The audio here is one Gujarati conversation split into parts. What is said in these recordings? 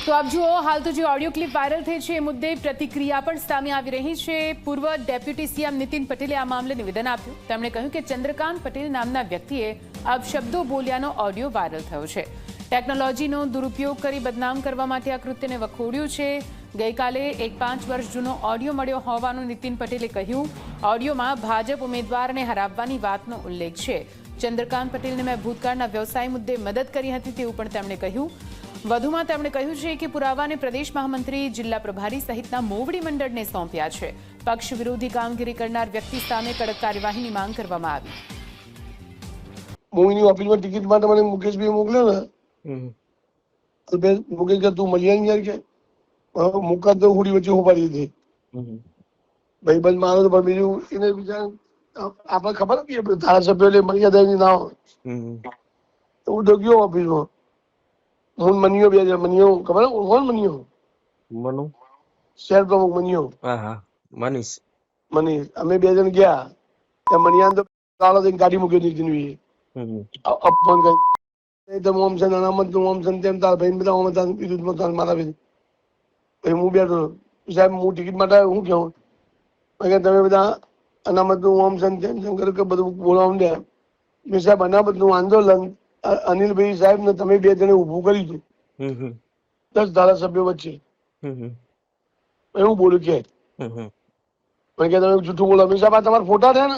તો આપ જુઓ, હાલ તો જે ઓડિયો ક્લિપ વાયરલ થઈ છે એ મુદ્દે પ્રતિક્રિયા પણ સામે આવી રહી છે. પૂર્વ ડેપ્યુટી સીએમ નીતિન પટેલે આ મામલે નિવેદન આપ્યું. તેમણે કહ્યું કે ચંદ્રકાંત પટેલ નામના વ્યક્તિએ અપશબ્દો બોલ્યાનો ઓડિયો વાયરલ થયો છે. ટેકનોલોજીનો દુરુપયોગ કરી બદનામ કરવા માટે આ કૃત્યને વખોડ્યું છે. ગઈકાલે એક 5 વર્ષ જૂનો ઓડિયો મળ્યો હોવાનું નીતિન પટેલે કહ્યું. ઓડિયોમાં ભાજપ ઉમેદવારને હરાવવાની વાતનો ઉલ્લેખ છે. ચંદ્રકાંત પટેલને મેં ભૂતકાળના વ્યવસાય મુદ્દે મદદ કરી હતી તેવું પણ તેમણે કહ્યું. વધુમાં તેમણે કહ્યું છે કે પુરાવાને પ્રદેશ મહામંત્રી, જિલ્લા પ્રભારી સહિતના મોવડી મંડળને સોંપ્યા છે. પક્ષ વિરોધી કામગીરી કરનાર વ્યક્તિ સામે કડક કાર્યવાહીની માંગ કરવામાં આવી. મોવીની ઓફિસમાં ટિકિટ માટે મને મુકેશભાઈ મોકલ્યો ને, તો બે મુકેશ કે તું મળી આવી યાર કે મુકાત તો હુડી વચ્ચે ઉપાડી હતી. ભાઈ બંધ મારો તો પણ બીજું એને બીજા આપણે ખબર હતી ધારાસભ્યો એટલે મર્યાદા ના હોય. તો હું તો ગયો ઓફિસમાં. હું મનિયો બે મનિયો ખબર કોણ મનિયો? મનુ શહેર પ્રમુખ મનિયો. મનીષ અમે બે જણ ગયા ત્યાં મનિયા તો કાળો થઈને ગાડી મૂકી દીધી. અપમાન કરી તો ઓમ છે અનામત નું ઓમ છે તેમ તાર ભાઈ બધા ઓમ હતા કીધું મારા ભાઈ. પછી હું બેઠો, સાહેબ હું ટિકિટ માટે હું કહું તમે બધા અનામત નું ઓમ છે તેમ તેમ કર્યું કે બધું બોલવા માંડ્યા. મેં સાહેબ અનામત નું આંદોલન અનિલભાઈ સાહેબ ને તમે બે જણે ઉભું કર્યું હતું 10 ધારાસભ્યો વચ્ચે. એવું બોલ્યું કે તમે જૂઠું બોલો. મેં સાહેબ આ તમારા ફોટા થયા ને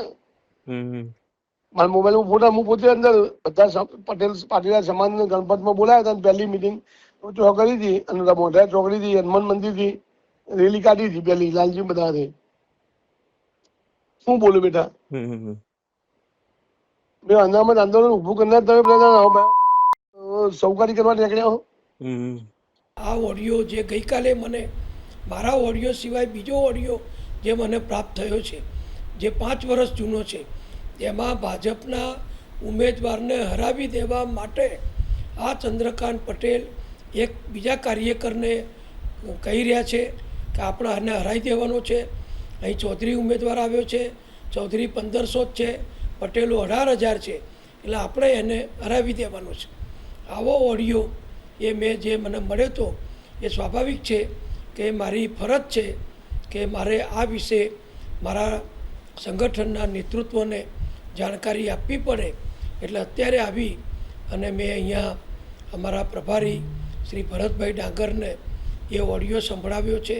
મારા મોબાઈલમાં ફોટા. હું પોતે અંદર બધા પટેલ પાટીદાર સમાજ ગણપતમાં બોલાયા હતા. પહેલી મિટિંગ ચોકડી હતી અને મોઢા ચોકડી થી હનુમાન મંદિર થી રેલી કાઢી હતી પહેલી લાલજી બધા. શું બોલું બેટા? મેં અનામત આંદોલન ઉભું કરનાર તમે સૌકારી કરવા નીકળ્યા હો. આ ઓડિયો જે ગઈકાલે મને મારા ઓડિયો સિવાય બીજો ઓડિયો જે મને પ્રાપ્ત થયો છે, જે 5 વર્ષ જૂનો છે, એમાં ભાજપના ઉમેદવારને હરાવી દેવા માટે આ ચંદ્રકાંત પટેલ એક બીજા કાર્યકરને કહી રહ્યા છે કે આપણે આને હરાવી દેવાનો છે. અહીં ચૌધરી ઉમેદવાર આવ્યો છે, ચૌધરી 1500 જ છે, પટેલો 18,000 છે, એટલે આપણે એને હરાવી દેવાનો છે. આવો ઓડિયો એ મેં જે મને મળ્યો હતો એ સ્વાભાવિક છે કે મારી ફરજ છે કે મારે આ વિશે મારા સંગઠનના નેતૃત્વને જાણકારી આપવી પડે. એટલે અત્યારે આવી અને મેં અહીંયા અમારા પ્રભારી શ્રી ભરતભાઈ ડાંગરને એ ઓડિયો સંભળાવ્યો છે.